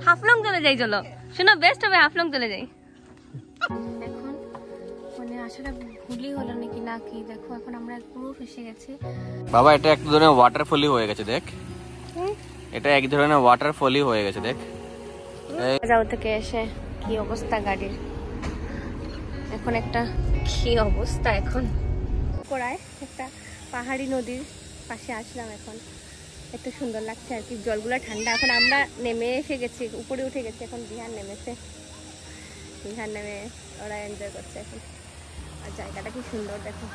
হাফলং চলে যাই, চলো শোনো, বেস্ট হবে হাফলং চলে যাই। এখন মানে আসলে ভুলই হলো নাকি না কি, দেখো এখন আমরা পুরো ফেসে গেছি। বাবা এটা এক ধরনের ওয়াটারফলই হয়ে গেছে, দেখ এটা এক ধরনের ওয়াটারফলই হয়ে গেছে, দেখ যাও থেকে এসে কি অবস্থা গাড়ির, এখন একটা কি অবস্থা। এখন পড়ায় একটা পাহাড়ি নদীর পাশে আসলাম, এখন এত সুন্দর লাগছে আর কি, জলগুলো ঠান্ডা। এখন আমরা নেমে এসে গেছি, উপরে উঠে গেছি, এখন বিহার নেমেছে, বিহার নেমে ওরা এনজয় করছে এখন। আর জায়গাটা কি সুন্দর দেখো,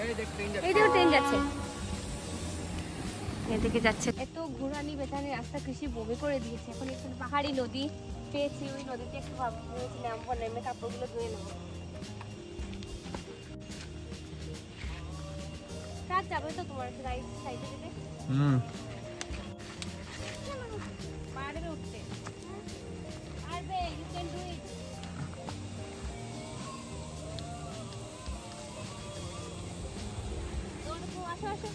এই দেখো ট্রেন যাচ্ছে, এদিকে যাচ্ছে। এত ঘুরানি বেতানি রাস্তা কৃষি বমি করে দিয়েছে। এখন এখানে পাহাড়ি নদী পেয়েছি, ওই নদীতে একটু ভাবছিলাম নেমে কাপড়গুলো ধুয়ে নেবো। কাজ যাবে তো তোমার রাইট সাইডে দিকে, পারবে উঠতে, পারবে, ইউ ক্যান ডু ইট। আসো আসো,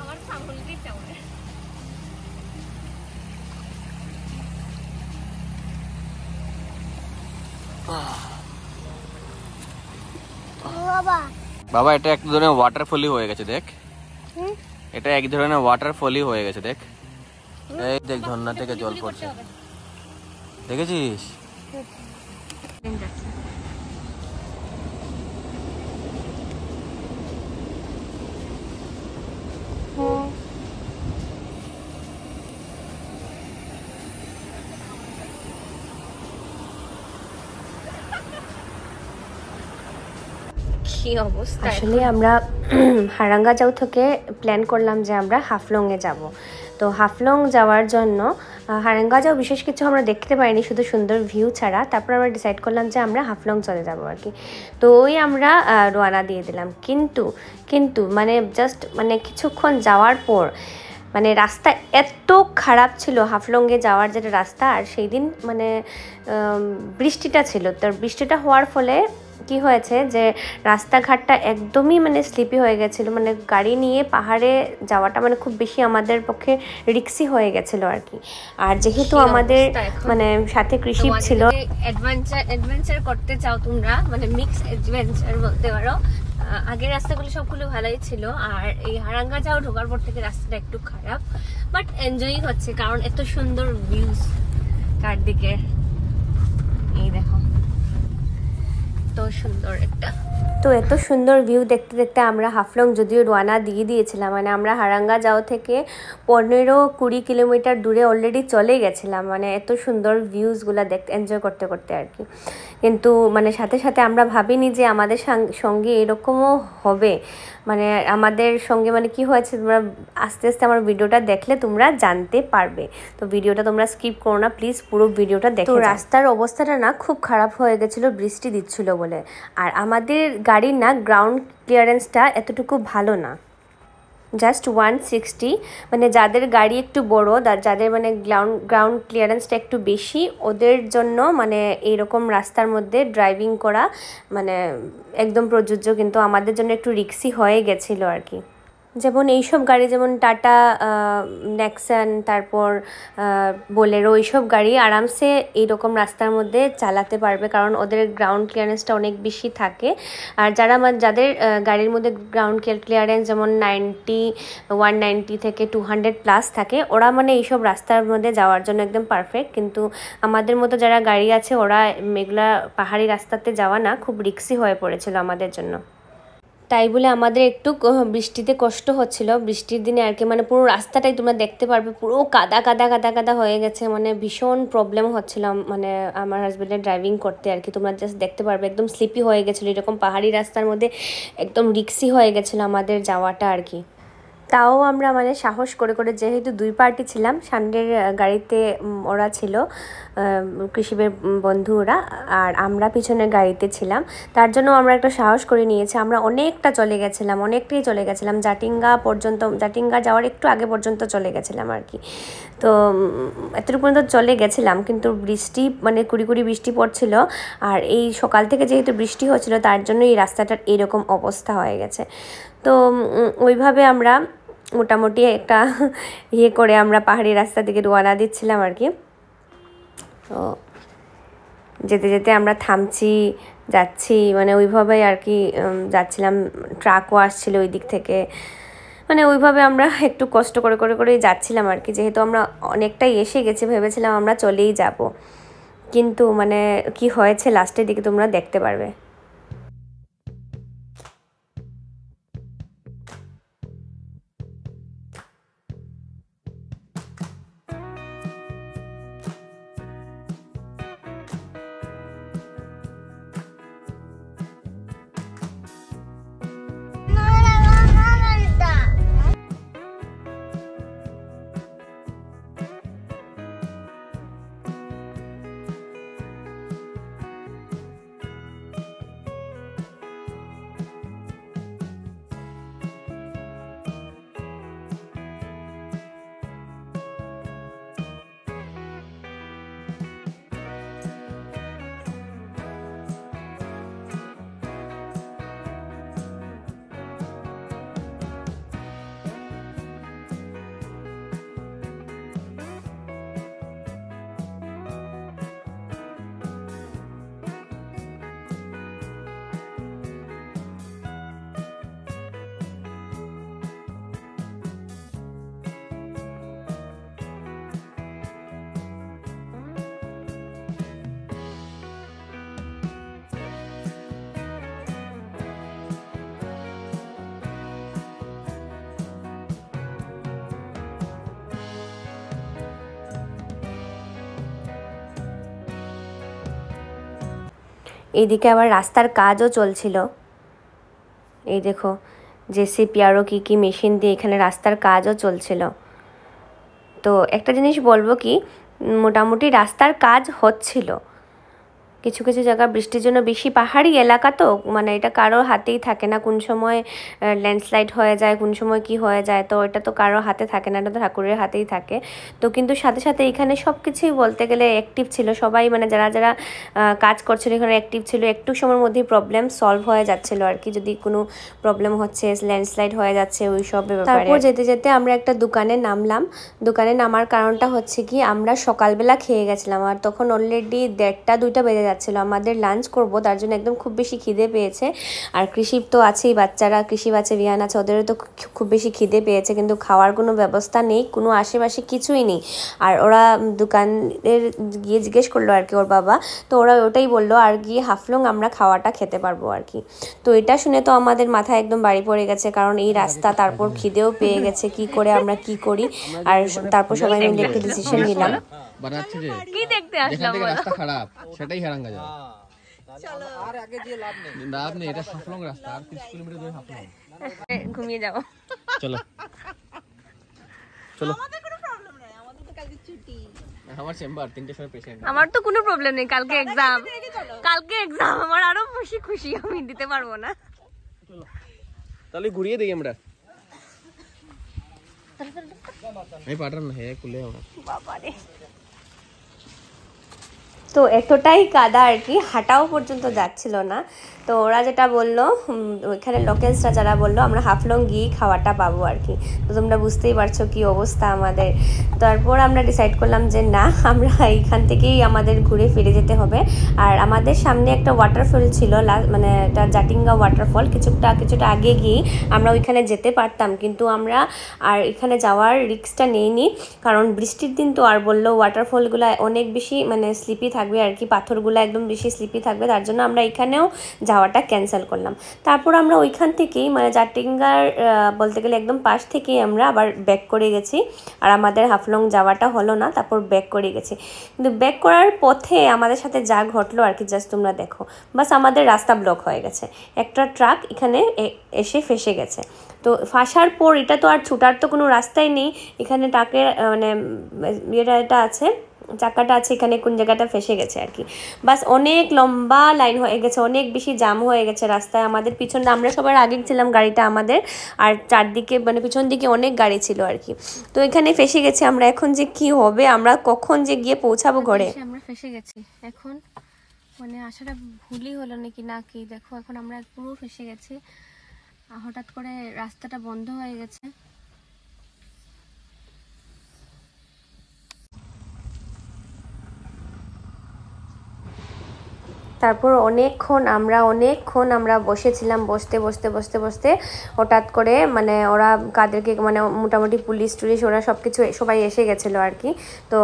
আমার সামনে দিয়ে যাও না। বাবা এটা এক ধরনের ওয়াটারফলই হয়ে গেছে, দেখ এটা এক ধরনের ওয়াটারফলই হয়ে গেছে, দেখ এই দেখ ঝর্ণা থেকে জল পড়ছে, দেখেছিস? কি অবস্থা। আসলে আমরা হারাঙ্গা যাও থেকে প্ল্যান করলাম যে আমরা হাফলংয়ে যাব। তো হাফলং যাওয়ার জন্য হারাঙ্গা যাও বিশেষ কিছু আমরা দেখতে পাইনি, শুধু সুন্দর ভিউ ছাড়া। তারপর আমরা ডিসাইড করলাম যে আমরা হাফলং চলে যাব আর কি। তো ওই আমরা রওনা দিয়ে দিলাম, কিন্তু মানে জাস্ট মানে কিছুক্ষণ যাওয়ার পর মানে রাস্তা এত খারাপ ছিল, হাফলংয়ে যাওয়ার যেটা রাস্তা। আর সেই দিন মানে বৃষ্টিটা ছিল, তো বৃষ্টিটা হওয়ার ফলে কি হয়েছে যে রাস্তাঘাটটা একদমই মানে স্লিপি হয়ে গেছিল, মানে গাড়ি নিয়ে পাহাড়ে যাওয়াটা মানে খুব বেশি আমাদের পক্ষে রিস্কি হয়ে গেছিল আর কি। আর যেহেতু আমাদের মানে সাথে কৃষি ছিল, অ্যাডভেঞ্চার করতে চাও তোমরা, মানে মিক্স অ্যাডভেঞ্চার বলতে পারো। আগের রাস্তাগুলো সবগুলো ভালোই ছিল, আর এই হারাঙ্গা যাও ঢোকার পর থেকে রাস্তাটা একটু খারাপ, বাট এনজয় হচ্ছে কারণ এত সুন্দর ভিউজ চারদিকে। এই দেখো সুন্দর একটা, তো এত সুন্দর ভিউ দেখতে দেখতে আমরা হাফলং যদিও রওনা দিয়ে দিয়েছিলাম, মানে আমরা হারাঙ্গা যাও থেকে 15-20 কিলোমিটার দূরে অলরেডি চলে গেছিলাম, মানে এত সুন্দর ভিউজগুলো দেখতে এনজয় করতে করতে আর কি। কিন্তু মানে সাথে সাথে আমরা ভাবিনি যে আমাদের সঙ্গে এরকমও হবে, মানে আমাদের সঙ্গে মানে কি হয়েছে তোমরা আস্তে আস্তে আমার ভিডিওটা দেখলে তোমরা জানতে পারবে। তো ভিডিওটা তোমরা স্কিপ করো না প্লিজ, পুরো ভিডিওটা দেখো। তো রাস্তার অবস্থাটা না খুব খারাপ হয়ে গেছিলো বৃষ্টি দিচ্ছিল বলে, আর আমাদের গাড়ির না গ্রাউন্ড ক্লিয়ারেন্সটা এতটুকু ভালো না, জাস্ট 160, মানে যাদের গাড়ি একটু বড়, যাদের মানে গ্রাউন্ড ক্লিয়ারেন্সটা একটু বেশি, ওদের জন্য মানে এইরকম রাস্তার মধ্যে ড্রাইভিং করা মানে একদম প্রযোজ্য, কিন্তু আমাদের জন্য একটু রিস্কি হয়ে গেছিলো আর কি। যেমন এইসব গাড়ি যেমন টাটা নেক্সন, তারপর বোলেরো, এইসব গাড়ি আরামসে এইরকম রাস্তার মধ্যে চালাতে পারবে, কারণ ওদের গ্রাউন্ড ক্লিয়ারেন্সটা অনেক বেশি থাকে। আর যাদের গাড়ির মধ্যে গ্রাউন্ড ক্লিয়ারেন্স যেমন 190 থেকে 200+ থাকে, ওরা মানে এইসব রাস্তার মধ্যে যাওয়ার জন্য একদম পারফেক্ট। কিন্তু আমাদের মতো যারা গাড়ি আছে, ওরা মেঘলা পাহাড়ি রাস্তাতে যাওয়া না খুব রিস্কি হয়ে পড়েছিল আমাদের জন্য। তাই বলে আমাদের একটু বৃষ্টিতে কষ্ট হচ্ছিল, বৃষ্টির দিনে আর কি, মানে পুরো রাস্তাটাই তোমরা দেখতে পারবে পুরো কাদা কাদা কাদা কাদা হয়ে গেছে, মানে ভীষণ প্রবলেম হচ্ছিল মানে আমার হাজব্যান্ডের ড্রাইভিং করতে আর কি। তোমরা জাস্ট দেখতে পারবে একদম স্লিপি হয়ে গেছিলো, এরকম পাহাড়ি রাস্তার মধ্যে একদম রিস্কি হয়ে গেছিলো আমাদের যাওয়াটা আর কি। তাও আমরা মানে সাহস করে করে, যেহেতু 2 পার্টি ছিলাম, সামনের গাড়িতে ওরা ছিল, কৃষিবের বন্ধু ওরা, আর আমরা পিছনের গাড়িতে ছিলাম। তার জন্য আমরা একটা সাহস করে নিয়েছি। আমরা অনেকটাই চলে গেছিলাম জাটিঙ্গা পর্যন্ত, জাটিঙ্গা যাওয়ার একটু আগে পর্যন্ত চলে গেছিলাম আর কি। তো এতটুকু পর্যন্ত চলে গেছিলাম, কিন্তু বৃষ্টি মানে কুড়ি বৃষ্টি পড়ছিল, আর এই সকাল থেকে যেহেতু বৃষ্টি হচ্ছিল তার জন্য এই রাস্তাটার এরকম অবস্থা হয়ে গেছে। তো ওইভাবে আমরা মোটামুটি একটা করে আমরা পাহাড়ি রাস্তা থেকে রওনা দিচ্ছিলাম আর কি। তো যেতে যেতে আমরা থামছি, যাচ্ছি, মানে ওইভাবেই আর কি যাচ্ছিলাম। ট্রাকও আসছিল ওই দিক থেকে, মানে ওইভাবে আমরা একটু কষ্ট করে যাচ্ছিলাম আর কি। যেহেতু আমরা অনেকটাই এসে গেছি, ভেবেছিলাম আমরা চলেই যাব, কিন্তু মানে কি হয়েছে লাস্টের দিকে তোমরা দেখতে পারবে। এইদিকে আবার রাস্তার কাজও চলছিল। এই দেখো জেসিপি আরও কী মেশিন দিয়ে এখানে রাস্তার কাজও চলছিল। তো একটা জিনিস বলবো কি, মোটামুটি রাস্তার কাজ হচ্ছিল। কিছু কিছু জায়গা বৃষ্টির জন্য, বেশি পাহাড়ি এলাকা তো, মানে এটা কারোর হাতেই থাকে না, কোন সময় ল্যান্ডস্লাইড হয়ে যায়, কোন সময় কি হয়ে যায়, তো এটা তো কারোর হাতে থাকে না, এটা তো ঠাকুরের হাতেই থাকে। তো কিন্তু সাথে সাথে এখানে সব কিছুই বলতে গেলে অ্যাক্টিভ ছিল সবাই, মানে যারা যারা কাজ করছিল এখানে অ্যাক্টিভ ছিল। একটু সময়ের মধ্যেই প্রবলেম সলভ হয়ে যাচ্ছিলো আর কি, যদি কোনো প্রবলেম হচ্ছে, ল্যান্ডস্লাইড হয়ে যাচ্ছে, ওই সব ব্যাপারে। তারপর যেতে যেতে আমরা একটা দোকানে নামলাম। দোকানে নামার কারণটা হচ্ছে কি, আমরা সকালবেলা খেয়ে গেছিলাম, আর তখন অলরেডি 1:30-2টা বেজে যাচ্ছিল, আমাদের লাঞ্চ করব, তার জন্য একদম খুব বেশি খিদে পেয়েছে। আর কৃষির তো আছেই, বাচ্চারা, কৃষি বাচ্চা রিয়ান আছে, ওদেরও তো খুব বেশি খিদে পেয়েছে, কিন্তু খাওয়ার কোনো ব্যবস্থা নেই, কোনো আশেপাশে কিছুই নেই। আর ওরা দোকানের গিয়ে জিজ্ঞেস করলো আর কি ওর বাবা, তো ওরা ওটাই বললো আর গিয়ে হাফলং আমরা খাওয়াটা খেতে পারবো আর কি। তো এটা শুনে তো আমাদের মাথায় একদম বাড়ি পড়ে গেছে, কারণ এই রাস্তা, তারপর খিদেও পেয়ে গেছে, কি করে আমরা কি করি। আর তারপর সবাই মিলে একটা ডিসিশন নিলাম। বানাচ্ছে যে কি দেখতে আসলাম, রাস্তা খারাপ, সেটাই হারাঙ্গা যায়। চলো, আর আগে যে লাভ নেই, এটা হাফলং রাস্তা, আর 30 কিলোমিটার দূরে হাফলং। ঘুমিয়ে যাও, চলো চলো। আমাদের কোনো প্রবলেম নাই, আমাদের তো কালকে ছুটি। আমার চেম্বার 3টের সময় পেশেন্ট। আমার তো কোনো প্রবলেম নেই, কালকে এক্সাম, আমার আরো খুশি, আমি দিতে পারবো না। চলো তাহলে ঘুরিয়ে দেই আমরা। এই পাটার না, হে কুলে আমার বাবারে। তো এতটাই কাদা আর কি, হাঁটাও পর্যন্ত যাচ্ছিল না। তো ওরা যেটা বললো, ওইখানে লোকেলসরা যারা বললো আমরা হাফলং গিয়ে খাওয়াটা পাবো আর কি। তো তোমরা বুঝতেই পারছো কি অবস্থা আমাদের। তারপর আমরা ডিসাইড করলাম যে না, আমরা এইখান থেকেই আমাদের ঘুরে ফিরে যেতে হবে। আর আমাদের সামনে একটা ওয়াটারফল ছিল, মানে একটা জাটিঙ্গা ওয়াটারফল, কিছুটা আগে গিয়ে আমরা ওইখানে যেতে পারতাম, কিন্তু আমরা আর এখানে যাওয়ার রিস্কটা নেইনি, কারণ বৃষ্টির দিন তো। আর বললো ওয়াটারফলগুলো অনেক বেশি মানে স্লিপি থাকে, থাকবে আর কি, পাথরগুলো একদম বেশি স্লিপি থাকবে, তার জন্য আমরা এখানেও যাওয়াটা ক্যান্সেল করলাম। তারপর আমরা ওইখান থেকেই মানে জাটিঙ্গার বলতে গেলে একদম পাশ থেকেই আমরা আবার ব্যাক করে গেছি, আর আমাদের হাফলং যাওয়াটা হলো না, তারপর ব্যাক করে গেছি। কিন্তু ব্যাক করার পথে আমাদের সাথে যা ঘটলো আর কি জাস্ট তোমরা দেখো। বাস আমাদের রাস্তা ব্লক হয়ে গেছে, একটা ট্রাক এখানে এসে ফেসে গেছে। তো ফাঁসার পর এটা তো আর ছুটার তো কোনো রাস্তাই নেই, এখানে ট্রাকের মানে এটা আছে, চাকাটা আছে এখানে কোন জায়গাটা ফেসে গেছে আর কি। বাস অনেক লম্বা লাইন হয়ে গেছে, অনেক বেশি জাম হয়ে গেছে রাস্তায়। আমাদের পিছনে আমরা সবার আগে ছিলাম গাড়িটা আমাদের, আর চারদিকে মানে পিছন দিকে অনেক গাড়ি ছিল আর কি। তো এখানে ফেসে গেছি আমরা, এখন যে কি হবে, আমরা কখন যে গিয়ে পৌঁছাবো ঘরে। আমরা ফেসে গেছি এখন, মানে আসাটা ভুলই হলো নাকি না কি, দেখো এখন আমরা পুরো ফেসে গেছি, হঠাৎ করে রাস্তাটা বন্ধ হয়ে গেছে। তারপর অনেকক্ষণ আমরা বসেছিলাম, বসতে হঠাৎ করে মানে ওরা কাদেরকে মানে মোটামুটি পুলিশ টুলিশ ওরা সবাই এসে গেছিলো আর কি। তো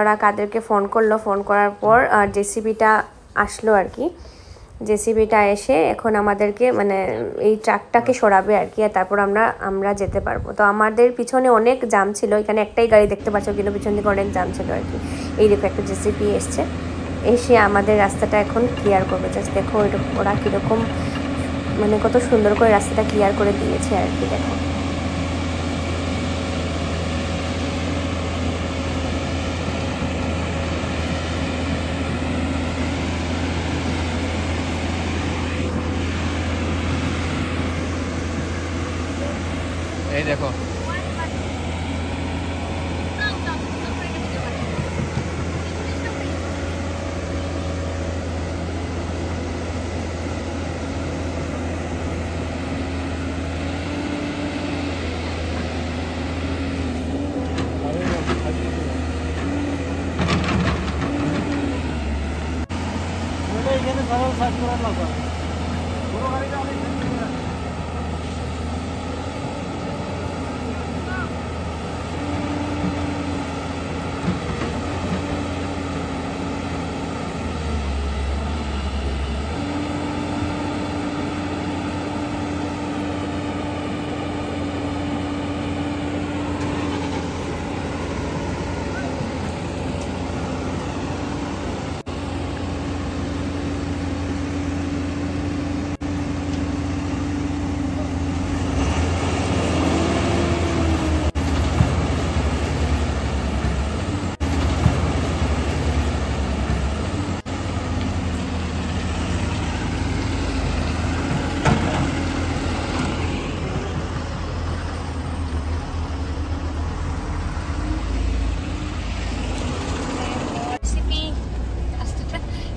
ওরা কাদেরকে ফোন করলো, ফোন করার পর জেসিবিটা আসলো আর কি। জেসিবিটা এসে এখন আমাদেরকে মানে এই ট্রাকটাকে সরাবে আর কি, আর তারপর আমরা যেতে পারবো। তো আমাদের পিছনে অনেক জাম ছিল, এখানে একটাই গাড়ি দেখতে পাচ্ছ কিন্তু পিছন দিকে অনেক জাম ছিল আর কি। এই দেখো একটা জেসিবি এসে আমাদের রাস্তাটা এখন ক্লিয়ার করবে। জাস্ট দেখো ওরা কীরকম মানে কত সুন্দর করে রাস্তাটা ক্লিয়ার করে দিয়েছে আর কি, দেখো। এই দেখো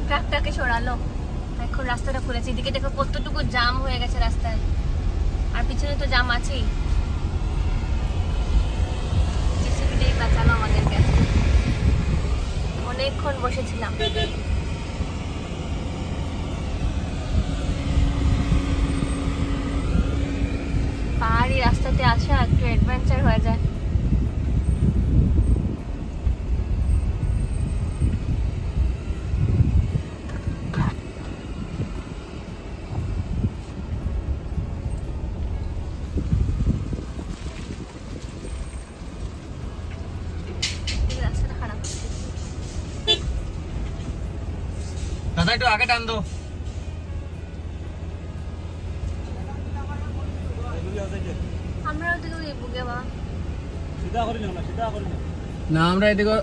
ট্রাকটাকে সরালো, এখন রাস্তাটা খুলেছে। এদিকে দেখো কতটুকু জাম হয়ে গেছে রাস্তায়, আর পিছনে তো জাম আছেই। জেসিবিটাই বাঁচালো আমাদেরকে, অনেকক্ষণ বসেছিলাম। পাহাড়ি রাস্তাতে আসা একটু অ্যাডভেঞ্চার হয়ে যায়। দাদা একটু আগে টান দো। আমরা ওদিকে বুকে বা না আমরা এদিকে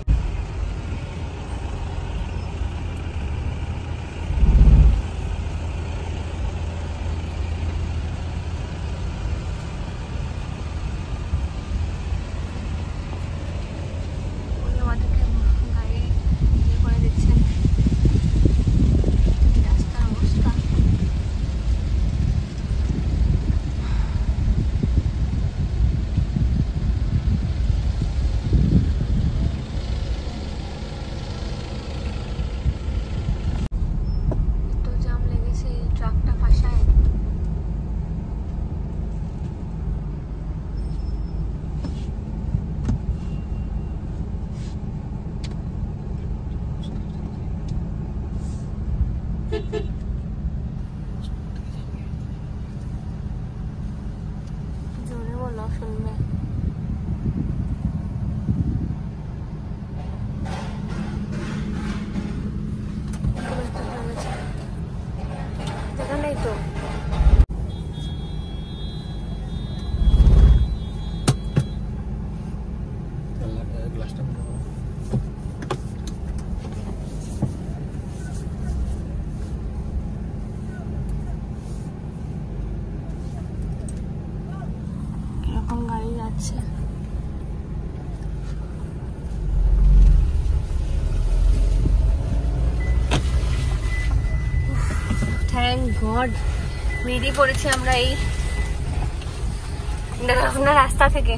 জোরে বলো, শুনবে। দেখা নেই তো। কিরকম গাড়ি যাচ্ছে। থ্যাংক গড বেরিয়ে পড়েছি আমরা এই আপনার রাস্তা থেকে।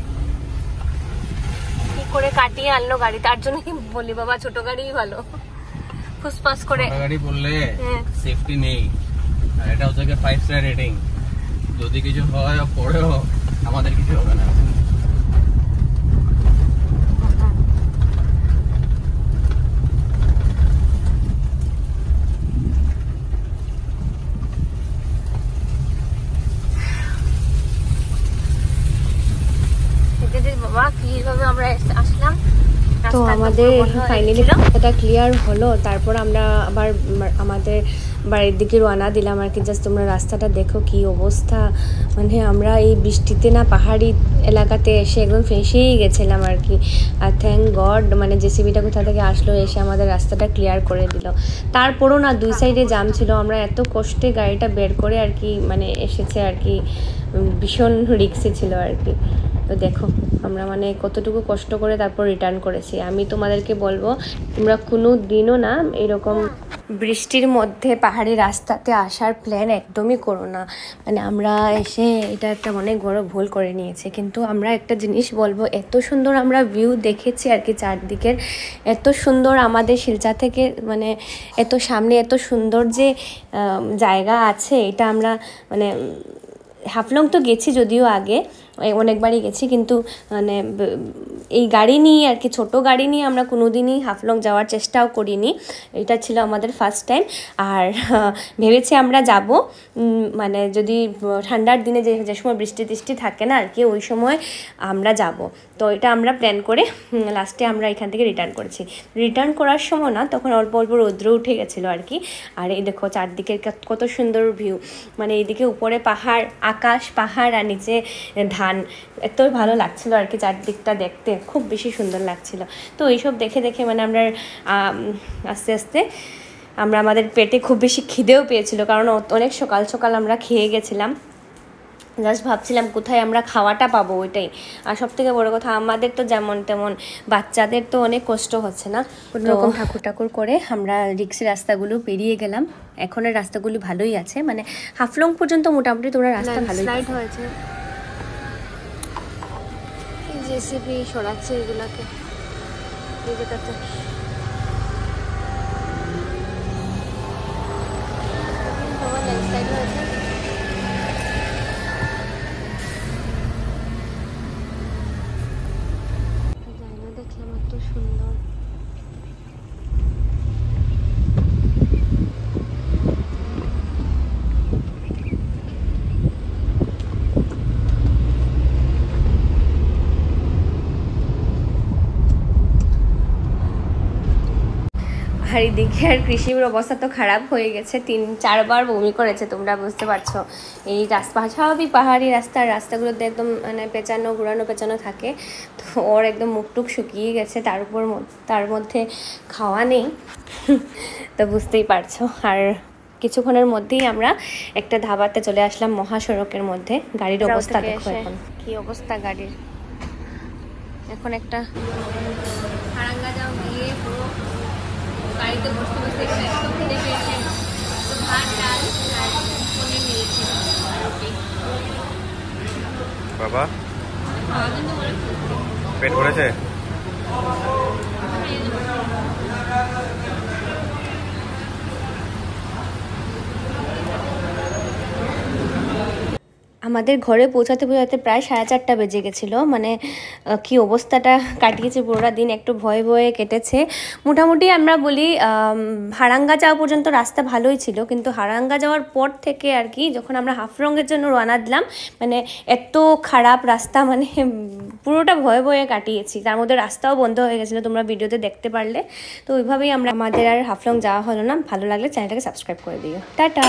কি করে কাটিয়ে আনলো গাড়ি, তার জন্য কি বলি বাবা, ছোট গাড়িই ভালো। ফুসফাস করে গাড়ি বললে সেফটি নেই, আর এটা হচ্ছে 5 স্টার রেটিং। যদি কিছু হয় পরেও আমাদের কিছু হবে না। বাবা কিভাবে আমরা আসলাম। তো আমাদের ফাইনালি রাস্তাটা ক্লিয়ার হলো, তারপর আমরা আবার আমাদের বাড়ির দিকে রওনা দিলাম আর কি। জাস্ট তোমরা রাস্তাটা দেখো কি অবস্থা, মানে আমরা এই বৃষ্টিতে না পাহাড়ি এলাকাতে এসে একদম ফেঁসেই গেছিলাম আর কি। আর থ্যাংক গড মানে জেসিবিটা কোথা থেকে আসলো, এসে আমাদের রাস্তাটা ক্লিয়ার করে দিল। তারপরও না দুই সাইডে জাম ছিল, আমরা এত কষ্টে গাড়িটা বের করে আর কি মানে এসেছে আর কি, ভীষণ রিক্সে ছিল আর কি। তো দেখো আমরা মানে কতটুকু কষ্ট করে তারপর রিটার্ন করেছি। আমি তোমাদেরকে বলবো তোমরা কোনো দিনও না এরকম বৃষ্টির মধ্যে পাহাড়ি রাস্তাতে আসার প্ল্যান একদমই করো না। মানে আমরা এসে এটা একটা অনেক বড় ভুল করে নিয়েছি। কিন্তু আমরা একটা জিনিস বলবো, এত সুন্দর আমরা ভিউ দেখেছি আর কি চারদিকের, এত সুন্দর আমাদের শিলচা থেকে মানে এত সামনে এত সুন্দর যে জায়গা আছে, এটা আমরা মানে হাফলং তো গেছি যদিও আগে অনেকবারই গেছি, কিন্তু মানে এই গাড়ি নিয়ে আর কি, ছোটো গাড়ি নিয়ে আমরা কোনো দিনই হাফলং যাওয়ার চেষ্টাও করিনি। এটা ছিল আমাদের ফার্স্ট টাইম। আর ভেবেছি আমরা যাব মানে যদি ঠান্ডার দিনে যে সময় বৃষ্টি থাকে না আর কি, ওই সময় আমরা যাব। তো এটা আমরা প্ল্যান করে লাস্টে আমরা এখান থেকে রিটার্ন করেছি। রিটার্ন করার সময় না তখন অল্প অল্প রৌদ্র উঠে গেছিলো আর কি। আর এই দেখো চারদিকের কত সুন্দর ভিউ, মানে এইদিকে উপরে পাহাড়, আকাশ, পাহাড়, আর নিচে ধান, এত ভালো লাগছিল আর কি চারদিকটা দেখতে, খুব বেশি সুন্দর লাগছিল। তো এইসব দেখে দেখে মানে আমরা আস্তে আস্তে আমাদের পেটে খুব বেশি খিদেও পেয়েছিল, কারণ অনেক সকাল সকাল আমরা খেয়ে গেছিলাম। জাস্ট ভাবছিলাম কোথায় আমরা খাওয়াটা পাবো, ওইটাই। আর সব থেকে বড়ো কথা আমাদের তো যেমন তেমন, বাচ্চাদের তো অনেক কষ্ট হচ্ছে না। এরকম ঠাকুর করে আমরা রিক্সি রাস্তাগুলো পেরিয়ে গেলাম। এখনের রাস্তাগুলি ভালোই আছে, মানে হাফলং পর্যন্ত মোটামুটি তোমরা রাস্তা ভালোই হয়েছে। জেসিবি সরাচ্ছে এগুলাকে, এই যেটাতে ল্যান্ডস্লাইড হয়েছে। জায়গা দেখলাম এত সুন্দর। আর এদিকে আর কৃষির অবস্থা তো খারাপ হয়ে গেছে, 3-4 বার বমি করেছে, তোমরা বুঝতে পারছো। এই রাস্তা স্বাভাবিক পাহাড়ি রাস্তাগুলোতে একদম মানে পেঁচানো থাকে, তো ওর একদম মুখটুক শুকিয়ে গেছে, তার মধ্যে খাওয়া নেই। তো বুঝতেই পারছো। আর কিছুক্ষণের মধ্যেই আমরা একটা ধাবাতে চলে আসলাম মহাসড়কের মধ্যে। গাড়ির অবস্থা দেখো এখন কি অবস্থা গাড়ির। এখন একটা হারাঙ্গা যাও গিয়ে পুরো গাড়িতে বসতে বসতে একদম খেতে পেয়েছে। তো ভাত, ডাল আর পনির নিয়েছি আর রুটি। বাবা খাওয়া কিন্তু পেট ভরেছে? আমাদের ঘরে পৌঁছাতে পৌঁছাতে প্রায় 4:30 বেজে গেছিলো। মানে কি অবস্থাটা কাটিয়েছে পুরোটা দিন, একটু ভয়ে ভয়ে কেটেছে। মোটামুটি আমরা বলি হারাঙ্গা যাওয়া পর্যন্ত রাস্তা ভালোই ছিল, কিন্তু হারাঙ্গা যাওয়ার পর থেকে আর কি যখন আমরা হাফলংয়ের জন্য রওনা দিলাম, মানে এত খারাপ রাস্তা, মানে পুরোটা ভয়ে ভয়ে কাটিয়েছি। তার মধ্যে রাস্তাও বন্ধ হয়ে গেছিলো, তোমরা ভিডিওতে দেখতে পারলে। তো ওইভাবেই আমাদের আর হাফলং যাওয়া হলো না। ভালো লাগলে চ্যানেলটাকে সাবস্ক্রাইব করে দিও। টাটা।